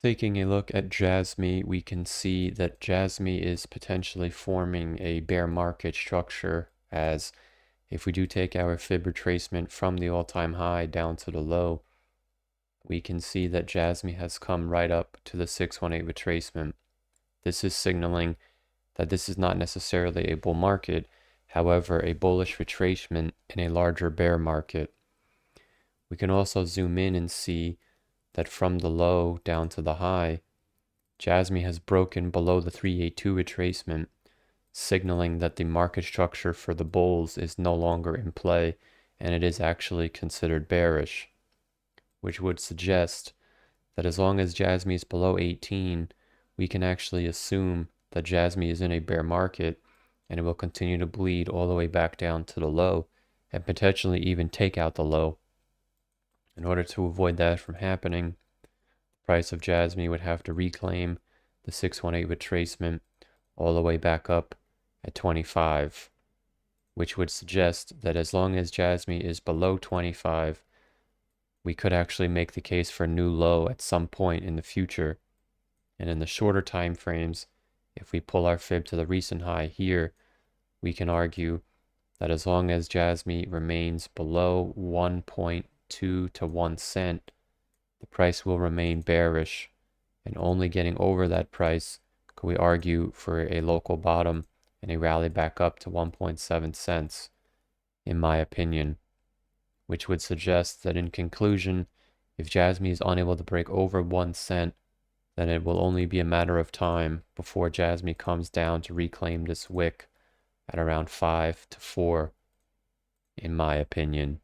Taking a look at Jasmy, we can see that Jasmy is potentially forming a bear market structure, as if we do take our fib retracement from the all-time high down to the low, we can see that Jasmy has come right up to the 618 retracement. This is signaling that this is not necessarily a bull market, however, a bullish retracement in a larger bear market. We can also zoom in and see that from the low down to the high, Jasmy has broken below the 382 retracement, signaling that the market structure for the bulls is no longer in play and it is actually considered bearish, which would suggest that as long as Jasmy is below 18, we can actually assume that Jasmy is in a bear market and it will continue to bleed all the way back down to the low and potentially even take out the low. In order to avoid that from happening, the price of Jasmy would have to reclaim the 618 retracement all the way back up at 25, which would suggest that as long as Jasmy is below 25, we could actually make the case for a new low at some point in the future. And in the shorter time frames, if we pull our fib to the recent high here, we can argue that as long as Jasmy remains below 1.2 to 1 cent, the price will remain bearish, and only getting over that price could we argue for a local bottom and a rally back up to 1.7 cents, in my opinion, which would suggest that in conclusion, if Jasmy is unable to break over 1 cent, then it will only be a matter of time before Jasmy comes down to reclaim this wick at around 5 to 4, in my opinion.